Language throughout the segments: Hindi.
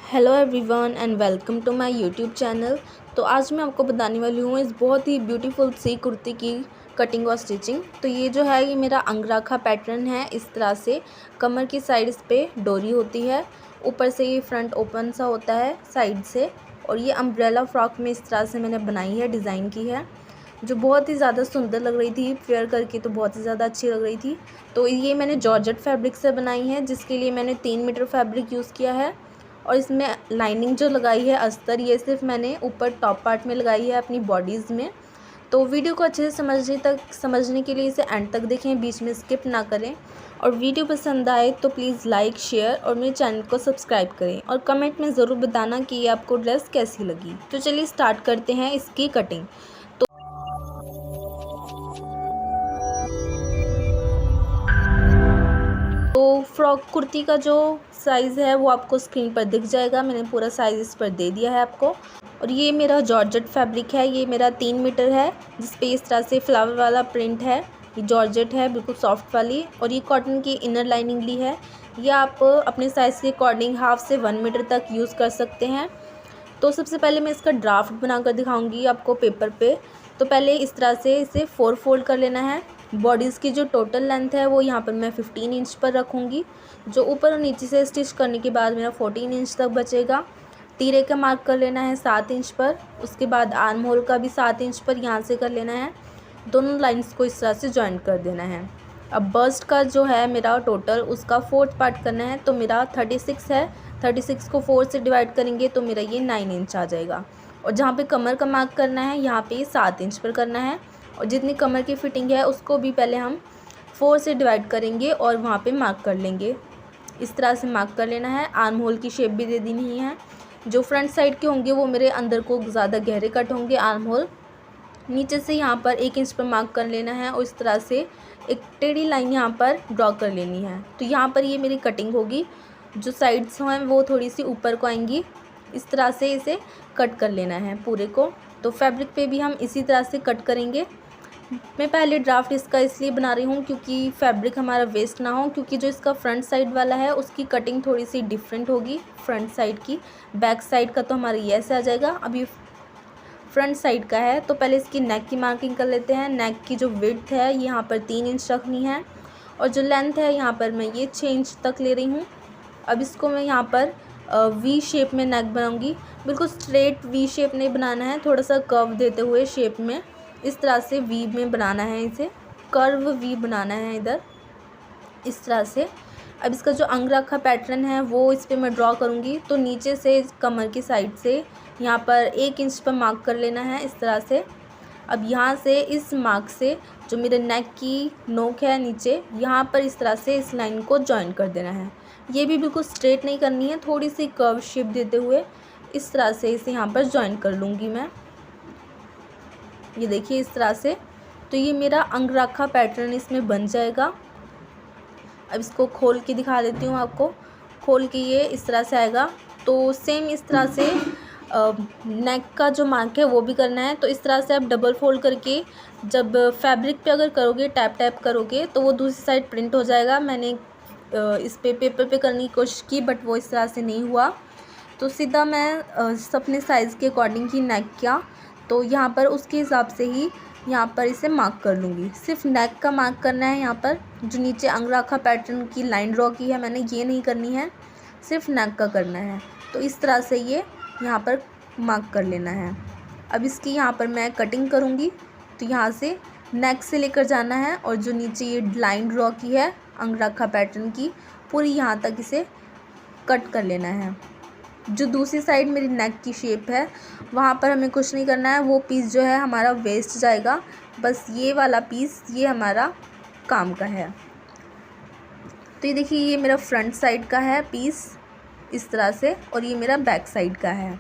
Hello everyone and welcome to my YouTube channel. तो आज मैं आपको बताने वाली हूँ इस बहुत ही ब्यूटीफुल सी कुर्ती की कटिंग और स्टिचिंग। तो ये जो है ये मेरा अंगराखा पैटर्न है। इस तरह से कमर की साइड पे डोरी होती है, ऊपर से ये फ्रंट ओपन सा होता है साइड से, और ये अम्ब्रेला फ्रॉक में इस तरह से मैंने बनाई है, डिज़ाइन की है, जो बहुत ही ज़्यादा सुंदर लग रही थी। वेयर करके तो बहुत ही ज़्यादा अच्छी लग रही थी। तो ये मैंने जॉर्जेट फैब्रिक से बनाई है, जिसके लिए मैंने 3 मीटर फैब्रिक यूज़ किया है। और इसमें लाइनिंग जो लगाई है अस्तर, ये सिर्फ मैंने ऊपर टॉप पार्ट में लगाई है अपनी बॉडीज़ में। तो वीडियो को अच्छे से समझने के लिए इसे एंड तक देखें, बीच में स्किप ना करें। और वीडियो पसंद आए तो प्लीज़ लाइक, शेयर और मेरे चैनल को सब्सक्राइब करें, और कमेंट में ज़रूर बताना कि ये आपको ड्रेस कैसी लगी। तो चलिए स्टार्ट करते हैं इसकी कटिंग। तो फ्रॉक कुर्ती का जो साइज़ है वो आपको स्क्रीन पर दिख जाएगा। मैंने पूरा साइज़ इस पर दे दिया है आपको। और ये मेरा जॉर्जेट फैब्रिक है, ये मेरा 3 मीटर है, जिस पे इस तरह से फ्लावर वाला प्रिंट है। ये जॉर्जेट है, बिल्कुल सॉफ्ट वाली, और ये कॉटन की इनर लाइनिंग ली है। ये आप अपने साइज़ के अकॉर्डिंग 1/2 से 1 मीटर तक यूज़ कर सकते हैं। तो सबसे पहले मैं इसका ड्राफ्ट बनाकर दिखाऊंगी आपको पेपर पे। तो पहले इस तरह से इसे 4 फोल्ड कर लेना है। बॉडीज़ की जो टोटल लेंथ है वो यहाँ पर मैं 15 इंच पर रखूँगी। जो ऊपर और नीचे से स्टिच करने के बाद मेरा 14 इंच तक बचेगा। तीरे का मार्क कर लेना है 7 इंच पर। उसके बाद आर्म होल का भी 7 इंच पर यहाँ से कर लेना है। दोनों लाइन्स को इस तरह से जॉइंट कर देना है। अब बस्ट का जो है मेरा टोटल, उसका 4th पार्ट करना है। तो मेरा 36 है, 36 को 4 से डिवाइड करेंगे तो मेरा ये 9 इंच आ जाएगा। और जहाँ पे कमर का मार्क करना है यहाँ पे 7 इंच पर करना है। और जितनी कमर की फिटिंग है उसको भी पहले हम 4 से डिवाइड करेंगे और वहाँ पे मार्क कर लेंगे। इस तरह से मार्क कर लेना है। आर्म होल की शेप भी दे देनी है। जो फ्रंट साइड के होंगे वो मेरे अंदर को ज़्यादा गहरे कट होंगे आर्म होल। नीचे से यहाँ पर 1 इंच पर मार्क कर लेना है, और इस तरह से एक टेढ़ी लाइन यहाँ पर ड्रॉ कर लेनी है। तो यहाँ पर ये मेरी कटिंग होगी। जो साइड्स हैं वो थोड़ी सी ऊपर को आएंगी। इस तरह से इसे कट कर लेना है पूरे को। तो फैब्रिक पे भी हम इसी तरह से कट करेंगे। मैं पहले ड्राफ्ट इसका इसलिए बना रही हूँ क्योंकि फैब्रिक हमारा वेस्ट ना हो, क्योंकि जो इसका फ्रंट साइड वाला है उसकी कटिंग थोड़ी सी डिफरेंट होगी फ्रंट साइड की। बैक साइड का तो हमारा ये ऐसे आ जाएगा। अभी फ्रंट साइड का है। तो पहले इसकी नेक की मार्किंग कर लेते हैं। नेक की जो विड्थ है यहाँ पर 3 इंच रखनी है, और जो लेंथ है यहाँ पर मैं ये 6 इंच तक ले रही हूँ। अब इसको मैं यहाँ पर वी शेप में नेक बनाऊँगी। बिल्कुल स्ट्रेट वी शेप नहीं बनाना है, थोड़ा सा कर्व देते हुए शेप में इस तरह से वी में बनाना है। इसे कर्व वी बनाना है इधर इस तरह से। अब इसका जो अंगरखा पैटर्न है वो इस पर मैं ड्रॉ करूँगी। तो नीचे से कमर की साइड से यहाँ पर 1 इंच पर मार्क कर लेना है इस तरह से। अब यहाँ से इस मार्क से जो मेरे नेक की नोक है नीचे, यहाँ पर इस तरह से इस लाइन को जॉइन कर देना है। ये भी बिल्कुल स्ट्रेट नहीं करनी है, थोड़ी सी कर्व शेप देते हुए इस तरह से इसे यहाँ पर जॉइन कर लूँगी मैं। ये देखिए इस तरह से। तो ये मेरा अंगरखा पैटर्न इसमें बन जाएगा। अब इसको खोल के दिखा देती हूँ आपको। खोल के ये इस तरह से आएगा। तो सेम इस तरह से नेक का जो मार्क है वो भी करना है। तो इस तरह से आप डबल फोल्ड करके जब फैब्रिक पे अगर करोगे, टैप टैप करोगे, तो वो दूसरी साइड प्रिंट हो जाएगा। मैंने इस पे पेपर पे करने की कोशिश की, बट वो इस तरह से नहीं हुआ। तो सीधा मैं अपने साइज़ के अकॉर्डिंग ही नेक किया। तो यहाँ पर उसके हिसाब से ही यहाँ पर इसे मार्क कर लूँगी। सिर्फ नेक का मार्क करना है। यहाँ पर जो नीचे अंगरखा पैटर्न की लाइन ड्रॉ की है मैंने, ये नहीं करनी है, सिर्फ नेक का करना है। तो इस तरह से ये यहाँ पर मार्क कर लेना है। अब इसकी यहाँ पर मैं कटिंग करूँगी। तो यहाँ से नेक से लेकर जाना है, और जो नीचे ये लाइन ड्रॉ की है अंगरखा पैटर्न की, पूरी यहाँ तक इसे कट कर लेना है। जो दूसरी साइड मेरी नेक की शेप है वहाँ पर हमें कुछ नहीं करना है। वो पीस जो है हमारा वेस्ट जाएगा। बस ये वाला पीस ये हमारा काम का है। तो ये देखिए ये मेरा फ्रंट साइड का है पीस इस तरह से, और ये मेरा बैक साइड का है।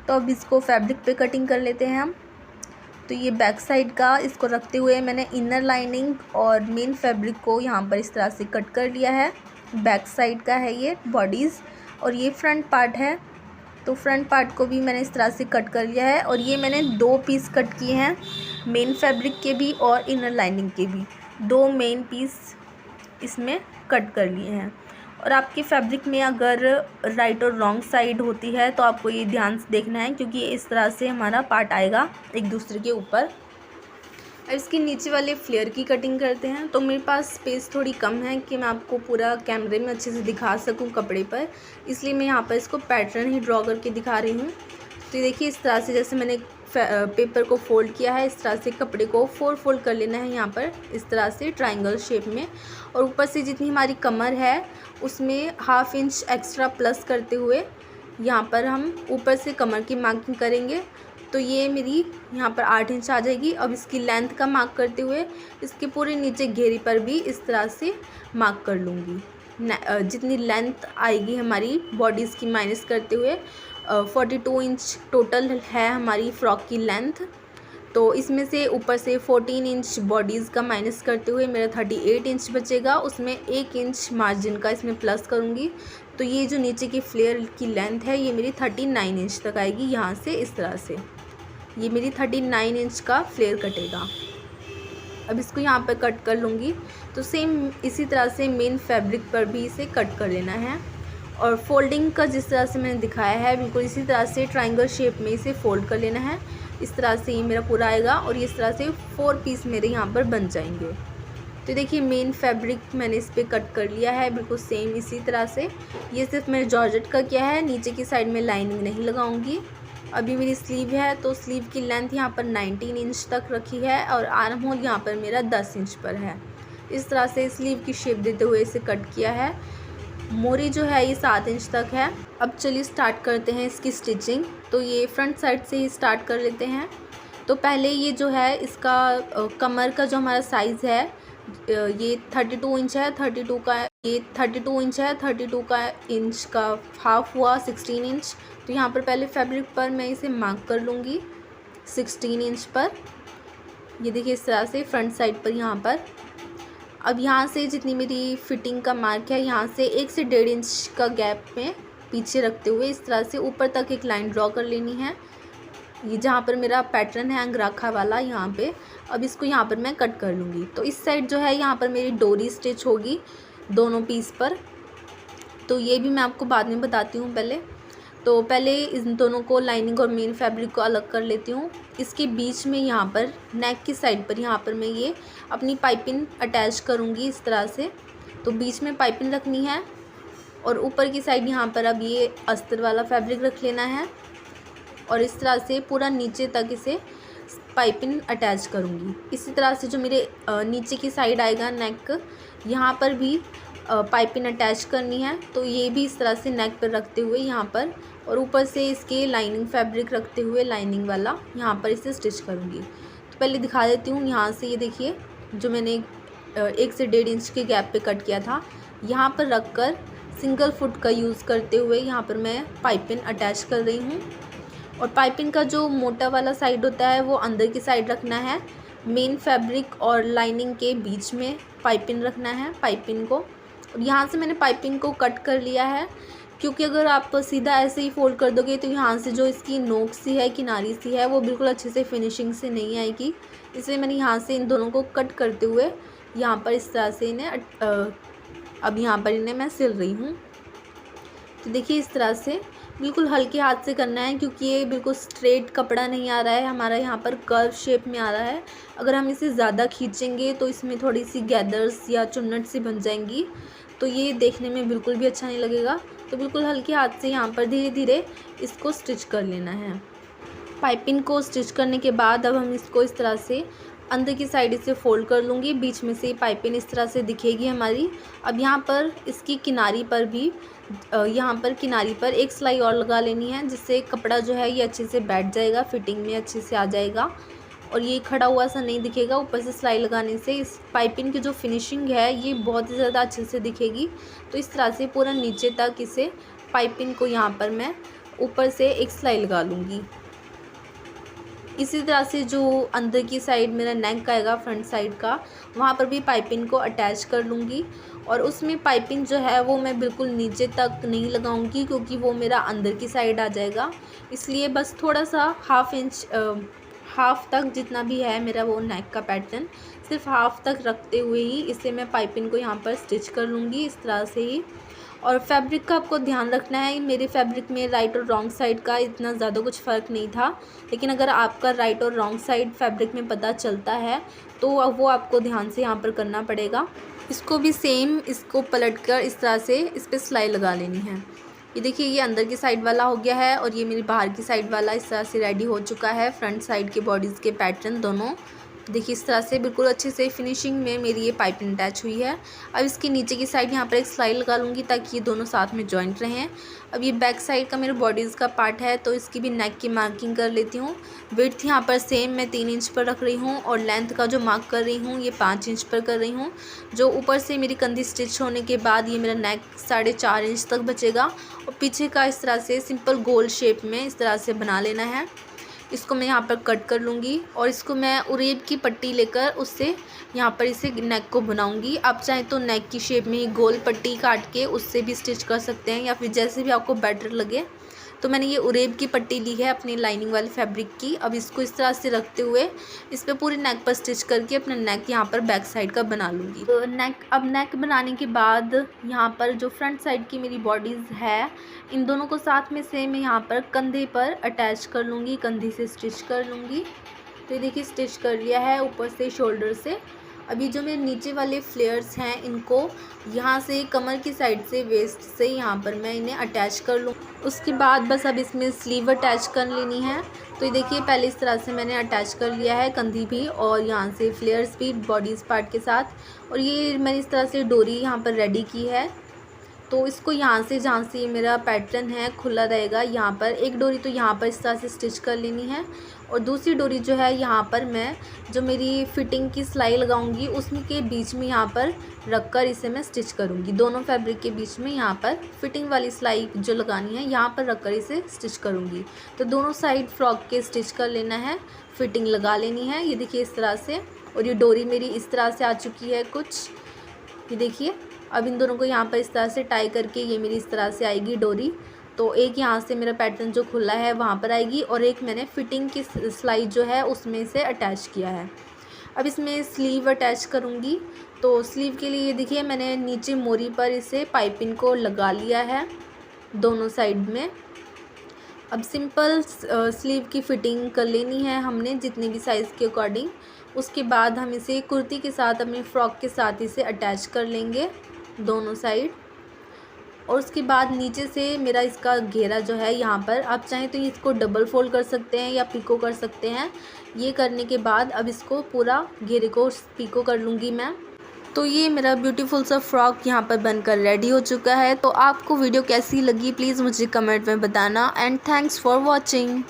तो अब इसको फैब्रिक पे कटिंग कर लेते हैं हम। तो ये बैक साइड का, इसको रखते हुए मैंने इनर लाइनिंग और मेन फैब्रिक को यहाँ पर इस तरह से कट कर लिया है। बैक साइड का है ये बॉडीज़, और ये फ्रंट पार्ट है। तो फ्रंट पार्ट को भी मैंने इस तरह से कट कर लिया है। और ये मैंने 2 पीस कट किए हैं, मेन फैब्रिक के भी और इनर लाइनिंग के भी। 2 मेन पीस इसमें कट कर लिए हैं। और आपके फैब्रिक में अगर राइट और रॉन्ग साइड होती है तो आपको ये ध्यान से देखना है, क्योंकि इस तरह से हमारा पार्ट आएगा एक दूसरे के ऊपर। अब इसके नीचे वाले फ्लेयर की कटिंग करते हैं। तो मेरे पास स्पेस थोड़ी कम है कि मैं आपको पूरा कैमरे में अच्छे से दिखा सकूं कपड़े पर, इसलिए मैं यहाँ पर इसको पैटर्न ही ड्रॉ करके दिखा रही हूँ। तो देखिए इस तरह से जैसे मैंने पेपर को फोल्ड किया है, इस तरह से कपड़े को 4 फोल्ड कर लेना है यहाँ पर, इस तरह से ट्रायंगल शेप में। और ऊपर से जितनी हमारी कमर है उसमें 1/2 इंच एक्स्ट्रा प्लस करते हुए यहाँ पर हम ऊपर से कमर की मार्किंग करेंगे। तो ये मेरी यहाँ पर 8 इंच आ जाएगी। अब इसकी लेंथ का मार्क करते हुए इसके पूरे नीचे घेरी पर भी इस तरह से मार्क कर लूँगी। जितनी लेंथ आएगी हमारी बॉडीज़ की माइनस करते हुए 42 इंच टोटल है हमारी फ़्रॉक की लेंथ। तो इसमें से ऊपर से 14 इंच बॉडीज़ का माइनस करते हुए मेरा 38 इंच बचेगा। उसमें 1 इंच मार्जिन का इसमें प्लस करूँगी। तो ये जो नीचे की फ्लेयर की लेंथ है ये मेरी 39 इंच तक आएगी। यहाँ से इस तरह से ये मेरी 39 इंच का फ्लेयर कटेगा। अब इसको यहाँ पर कट कर लूँगी। तो सेम इसी तरह से मेन फैब्रिक पर भी इसे कट कर लेना है। और फोल्डिंग का जिस तरह से मैंने दिखाया है बिल्कुल इसी तरह से ट्रायंगल शेप में इसे फोल्ड कर लेना है। इस तरह से ये मेरा पूरा आएगा और इस तरह से 4 पीस मेरे यहाँ पर बन जाएंगे। तो देखिए मेन फैब्रिक मैंने इस पर कट कर लिया है बिल्कुल सेम इसी तरह से। ये सिर्फ मैंने जॉर्जेट का किया है, नीचे की साइड में लाइनिंग नहीं लगाऊंगी। अभी मेरी स्लीव है तो स्लीव की लेंथ यहाँ पर 19 इंच तक रखी है और आर्म होल यहाँ पर मेरा 10 इंच पर है। इस तरह से स्लीव की शेप देते हुए इसे कट किया है। मोरी जो है ये 7 इंच तक है। अब चलिए स्टार्ट करते हैं इसकी स्टिचिंग। तो ये फ्रंट साइड से ही स्टार्ट कर लेते हैं। तो पहले ये जो है इसका कमर का जो हमारा साइज़ है ये 32 इंच है। 32 का ये 32 इंच है। 32 का इंच का हाफ हुआ 16 इंच। तो यहाँ पर पहले फैब्रिक पर मैं इसे मार्क कर लूँगी 16 इंच पर। ये देखिए इस तरह से फ्रंट साइड पर यहाँ पर। अब यहाँ से जितनी मेरी फिटिंग का मार्क है यहाँ से 1 से 1.5 इंच का गैप में पीछे रखते हुए इस तरह से ऊपर तक एक लाइन ड्रॉ कर लेनी है। ये जहाँ पर मेरा पैटर्न है अंगराखा वाला यहाँ पे। अब इसको यहाँ पर मैं कट कर लूँगी। तो इस साइड जो है यहाँ पर मेरी डोरी स्टिच होगी दोनों पीस पर। तो ये भी मैं आपको बाद में बताती हूँ। तो पहले इन दोनों को लाइनिंग और मेन फैब्रिक को अलग कर लेती हूँ। इसके बीच में यहाँ पर नेक की साइड पर यहाँ पर मैं ये अपनी पाइपिंग अटैच करूँगी इस तरह से। तो बीच में पाइपिंग रखनी है और ऊपर की साइड यहाँ पर अब ये अस्तर वाला फैब्रिक रख लेना है और इस तरह से पूरा नीचे तक इसे पाइपिंग अटैच करूँगी। इसी तरह से जो मेरे नीचे की साइड आएगा नेक, यहाँ पर भी पाइपिंग अटैच करनी है। तो ये भी इस तरह से नेक पर रखते हुए यहाँ पर और ऊपर से इसके लाइनिंग फैब्रिक रखते हुए लाइनिंग वाला यहाँ पर इसे स्टिच करूँगी। तो पहले दिखा देती हूँ। यहाँ से ये देखिए जो मैंने 1 से 1.5 इंच के गैप पे कट किया था, यहाँ पर रख कर सिंगल फुट का यूज़ करते हुए यहाँ पर मैं पाइपिंग अटैच कर रही हूँ। और पाइपिंग का जो मोटा वाला साइड होता है वो अंदर की साइड रखना है। मेन फैब्रिक और लाइनिंग के बीच में पाइपिंग रखना है पाइपिंग को। और यहाँ से मैंने पाइपिंग को कट कर लिया है, क्योंकि अगर आप सीधा ऐसे ही फोल्ड कर दोगे तो यहाँ से जो इसकी नोक सी है, किनारी सी है, वो बिल्कुल अच्छे से फिनिशिंग से नहीं आएगी। इसलिए मैंने यहाँ से इन दोनों को कट करते हुए यहाँ पर इस तरह से इन्हें अब यहाँ पर इन्हें मैं सिल रही हूँ। तो देखिए इस तरह से बिल्कुल हल्के हाथ से करना है, क्योंकि ये बिल्कुल स्ट्रेट कपड़ा नहीं आ रहा है हमारा, यहाँ पर कर्व शेप में आ रहा है। अगर हम इसे ज़्यादा खींचेंगे तो इसमें थोड़ी सी गैदर्स या चुन्नट सी बन जाएंगी, तो ये देखने में बिल्कुल भी अच्छा नहीं लगेगा। तो बिल्कुल हल्के हाथ से यहाँ पर धीरे धीरे इसको स्टिच कर लेना है। पाइपिंग को स्टिच करने के बाद अब हम इसको इस तरह से अंदर की साइड इसे फोल्ड कर लूँगी। बीच में से पाइपिंग इस तरह से दिखेगी हमारी। अब यहाँ पर इसकी किनारी पर भी यहाँ पर किनारी पर एक सिलाई और लगा लेनी है, जिससे कपड़ा जो है ये अच्छे से बैठ जाएगा, फिटिंग में अच्छे से आ जाएगा और ये खड़ा हुआ सा नहीं दिखेगा। ऊपर से सिलाई लगाने से इस पाइपिंग की जो फिनिशिंग है ये बहुत ही ज़्यादा अच्छे से दिखेगी। तो इस तरह से पूरा नीचे तक इसे पाइपिंग को यहाँ पर मैं ऊपर से एक सिलाई लगा लूँगी। इसी तरह से जो अंदर की साइड मेरा नेक आएगा फ्रंट साइड का, वहाँ पर भी पाइपिंग को अटैच कर लूँगी। और उसमें पाइपिंग जो है वो मैं बिल्कुल नीचे तक नहीं लगाऊंगी, क्योंकि वो मेरा अंदर की साइड आ जाएगा। इसलिए बस थोड़ा सा हाफ तक जितना भी है मेरा वो नेक का पैटर्न, सिर्फ हाफ तक रखते हुए ही इसे मैं पाइपिंग को यहाँ पर स्टिच कर लूँगी इस तरह से ही। और फैब्रिक का आपको ध्यान रखना है, मेरे फैब्रिक में राइट और रॉन्ग साइड का इतना ज़्यादा कुछ फ़र्क नहीं था, लेकिन अगर आपका राइट और रॉन्ग साइड फैब्रिक में पता चलता है तो अब वो आपको ध्यान से यहाँ पर करना पड़ेगा। इसको भी सेम इसको पलट कर इस तरह से इस पर सिलाई लगा लेनी है। ये देखिए, ये अंदर की साइड वाला हो गया है और ये मेरी बाहर की साइड वाला इस तरह से रेडी हो चुका है। फ्रंट साइड के बॉडीज़ के पैटर्न दोनों देखिए इस तरह से बिल्कुल अच्छे से फिनिशिंग में मेरी ये पाइपिंग अटैच हुई है। अब इसके नीचे की साइड यहाँ पर एक सिलाई लगा लूँगी ताकि ये दोनों साथ में जॉइंट रहें। अब ये बैक साइड का मेरे बॉडीज़ का पार्ट है तो इसकी भी नेक की मार्किंग कर लेती हूँ। विड्थ यहाँ पर सेम मैं 3 इंच पर रख रही हूँ और लेंथ का जो मार्क कर रही हूँ ये 5 इंच पर कर रही हूँ। जो ऊपर से मेरी कंधी स्टिच होने के बाद ये मेरा नेक 4.5 इंच तक बचेगा और पीछे का इस तरह से सिंपल गोल शेप में इस तरह से बना लेना है। इसको मैं यहाँ पर कट कर लूँगी और इसको मैं उरेब की पट्टी लेकर उससे यहाँ पर इसे नेक को बनाऊँगी। आप चाहें तो नेक की शेप में ही गोल पट्टी काट के उससे भी स्टिच कर सकते हैं या फिर जैसे भी आपको बेटर लगे। तो मैंने ये उरेब की पट्टी ली है अपनी लाइनिंग वाली फैब्रिक की। अब इसको इस तरह से रखते हुए इस पर पूरी नेक पर स्टिच करके अपना नेक यहाँ पर बैक साइड का बना लूँगी। तो नेक बनाने के बाद यहाँ पर जो फ्रंट साइड की मेरी बॉडीज़ है इन दोनों को साथ में से मैं यहाँ पर कंधे पर अटैच कर लूँगी, कंधे से स्टिच कर लूँगी। तो ये देखिए स्टिच कर लिया है ऊपर से शोल्डर से। अभी जो मेरे नीचे वाले फ्लेयर्स हैं इनको यहाँ से कमर की साइड से वेस्ट से यहाँ पर मैं इन्हें अटैच कर लूँ। उसके बाद बस अब इसमें स्लीव अटैच कर लेनी है। तो ये देखिए पहले इस तरह से मैंने अटैच कर लिया है कंधी भी और यहाँ से फ्लेयर्स भी बॉडीज़ पार्ट के साथ। और ये मैंने इस तरह से डोरी यहाँ पर रेडी की है। तो इसको यहाँ से जहाँ से ये मेरा पैटर्न है खुला रहेगा यहाँ पर एक डोरी तो यहाँ पर इस तरह से स्टिच कर लेनी है और दूसरी डोरी जो है यहाँ पर मैं जो मेरी फिटिंग की सिलाई लगाऊंगी उसमें के बीच में यहाँ पर रखकर इसे मैं स्टिच करूँगी। दोनों फैब्रिक के बीच में यहाँ पर फिटिंग वाली सिलाई जो लगानी है यहाँ पर रखकर इसे स्टिच करूँगी। तो दोनों साइड फ्रॉक के स्टिच कर लेना है, फिटिंग लगा लेनी है। ये देखिए इस तरह से। और ये डोरी मेरी इस तरह से आ चुकी है कुछ, ये देखिए। अब इन दोनों को यहाँ पर इस तरह से टाई करके ये मेरी इस तरह से आएगी डोरी। तो एक यहाँ से मेरा पैटर्न जो खुला है वहाँ पर आएगी और एक मैंने फिटिंग की सिलाई जो है उसमें से अटैच किया है। अब इसमें स्लीव अटैच करूँगी। तो स्लीव के लिए देखिए मैंने नीचे मोरी पर इसे पाइपिंग को लगा लिया है दोनों साइड में। अब सिंपल स्लीव की फ़िटिंग कर लेनी है हमने जितनी भी साइज़ के अकॉर्डिंग। उसके बाद हम इसे कुर्ती के साथ अपने फ्रॉक के साथ इसे अटैच कर लेंगे दोनों साइड। और उसके बाद नीचे से मेरा इसका घेरा जो है यहाँ पर आप चाहें तो इसको डबल फोल्ड कर सकते हैं या पिको कर सकते हैं। ये करने के बाद अब इसको पूरा घेरे को पिको कर लूँगी मैं। तो ये मेरा ब्यूटीफुल सा फ्रॉक यहाँ पर बनकर रेडी हो चुका है। तो आपको वीडियो कैसी लगी प्लीज़ मुझे कमेंट में बताना एंड थैंक्स फॉर वॉचिंग।